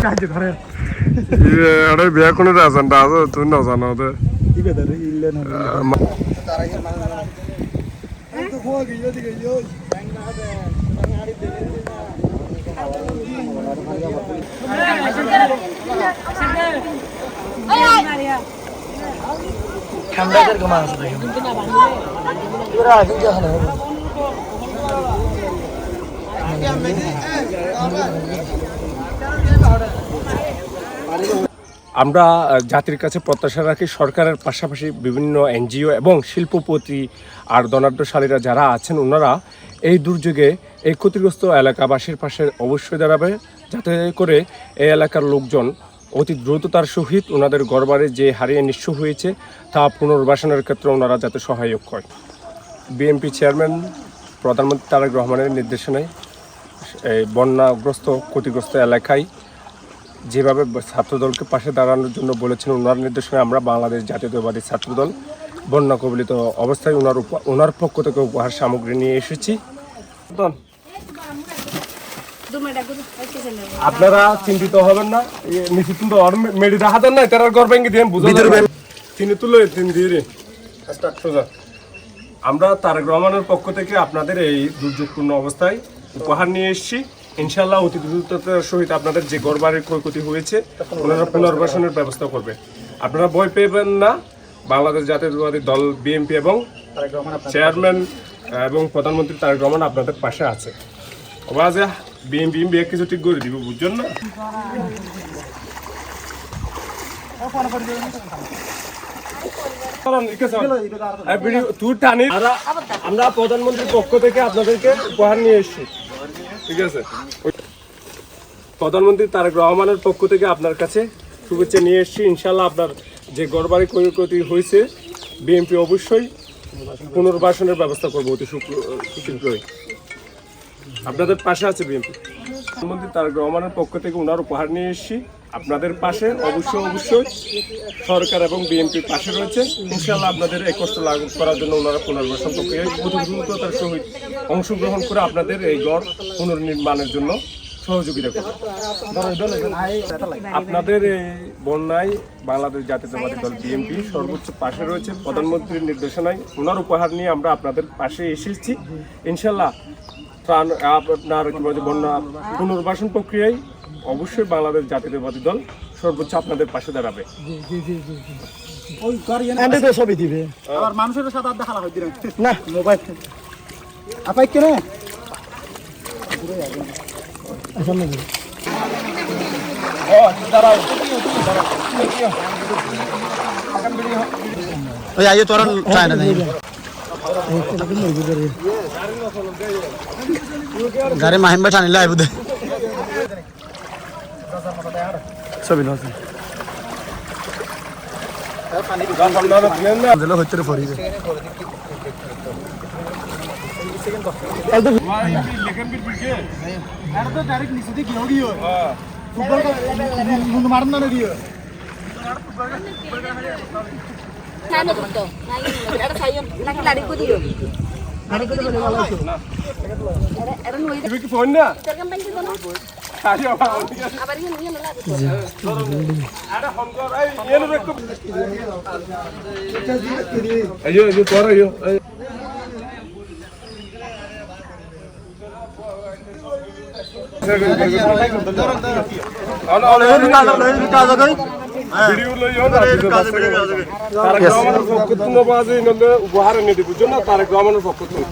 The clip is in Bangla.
সাহায্য করেন আরে বিয়া কোনে আছেন দাদা তুই না জানো তো কি বেদারে ইল্লে না ঠান্ডাদের কমা আছে এরা আগে যখন আমরা জাতির কাছে প্রত্যাশা রাখি সরকারের পাশাপাশি বিভিন্ন এনজিও এবং শিল্পপতি আর ধনাঢ্যশালীরা যারা আছেন ওনারা এই দুর্যোগে এই ক্ষতিগ্রস্ত এলাকাবাসীর পাশে অবশ্যই দাঁড়াবে যাতে করে এই এলাকার লোকজন অতি দ্রুততার সহিত ওনাদের ঘরবাড়ি যে হারিয়ে নিঃস্ব হয়েছে তা পুনর্বাসনের ক্ষেত্রে ওনারা যাতে সহায়ক হয়। বিএনপি চেয়ারম্যান প্রধানমন্ত্রী তারেক রহমানের নির্দেশনায় এই বন্যাগ্রস্ত ক্ষতিগ্রস্ত এলাকায় যেভাবে ছাত্রদলকে পাশে দাঁড়ানোর জন্য বলেছেন ওনার নির্দেশনায় আমরা বাংলাদেশ জাতীয়তাবাদী ছাত্রদল বন্যা কবলিত অবস্থায় ওনার পক্ষ থেকে উপহার সামগ্রী নিয়ে এসেছি। আপনারা চিন্তিত হবেন না, নিচে কিন্তু মেডি দেখা দেন না তারা ঘর ভেঙে দিয়ে বুঝতে তিনি তুলে দিয়ে সোজা। আমরা তারেক রহমানের পক্ষ থেকে আপনাদের এই দুর্যোগপূর্ণ অবস্থায় উপহার নিয়ে এসেছি। ইনশাআল্লাহ অতি দ্রুততার সহিত আপনাদের যে ঘরবাড়ির ক্ষয়ক্ষতি হয়েছে ওনারা পুনর্বাসনের ব্যবস্থা করবে। আপনারা ভয় পেবেন না, বাংলাদেশ জাতীয়তাবাদী দল বিএনপি এবং চেয়ারম্যান এবং প্রধানমন্ত্রী তারেক রহমান আপনাদের পাশে আছে। ওবাজে বিএনপি কিছু ঠিক করে দিব বুঝছেন না। আমরা প্রধানমন্ত্রীর পক্ষ থেকে আপনাদেরকে উপহার নিয়ে এসেছি, ঠিক আছে? প্রধানমন্ত্রী তারেক রহমানের পক্ষ থেকে আপনার কাছে শুভেচ্ছা নিয়ে এসেছি। ইনশাল্লাহ আপনার যে ঘরবাড়ি ক্ষয়ক্ষতি হয়েছে বিএনপি অবশ্যই পুনর্বাসনের ব্যবস্থা করবো অতি শীঘ্রই। আপনাদের পাশে আছে বিএনপি। প্রধানমন্ত্রী তারেক রহমানের পক্ষ থেকে ওনার উপহার নিয়ে এসেছি আপনাদের পাশে। অবশ্যই সরকার এবং বিএনপির পাশে রয়েছে। ইনশাআল্লাহ আপনাদের এই কষ্ট লাঘব করার জন্য ওনারা পুনর্বাসন প্রক্রিয়ায় দ্রুততার সহিত অংশগ্রহণ করে আপনাদের এই ঘর পুনর্নির্মাণের জন্য সহযোগিতা করবে। আপনাদের এই বন্যায় বাংলাদেশ জাতীয়তাবাদী দল বিএনপি সর্বোচ্চ পাশে রয়েছে। প্রধানমন্ত্রীর নির্দেশনায় ওনার উপহার নিয়ে আমরা আপনাদের পাশে এসেছি। ইনশাআল্লাহ আপনার কি বলছে বন্যা পুনর্বাসন প্রক্রিয়ায় অবশ্যই বাংলাদেশ জাতীয়তাবাদী দল সর্বোচ্চ আপনাদের পাশে দাঁড়াবে। ছবি দিবে আবার মানুষের সাথে আড্ডা খেলা হয় না মোবাইল আপাই কেনে ওই আইয়ে তোরা চায় না গাড়ি মাহিম্বা টানিলে আইব দে ছবি আছে হইতে ফরিবে ফোন না উপহার এনে দিব তারেক রহমানের পক্ষ থেকে।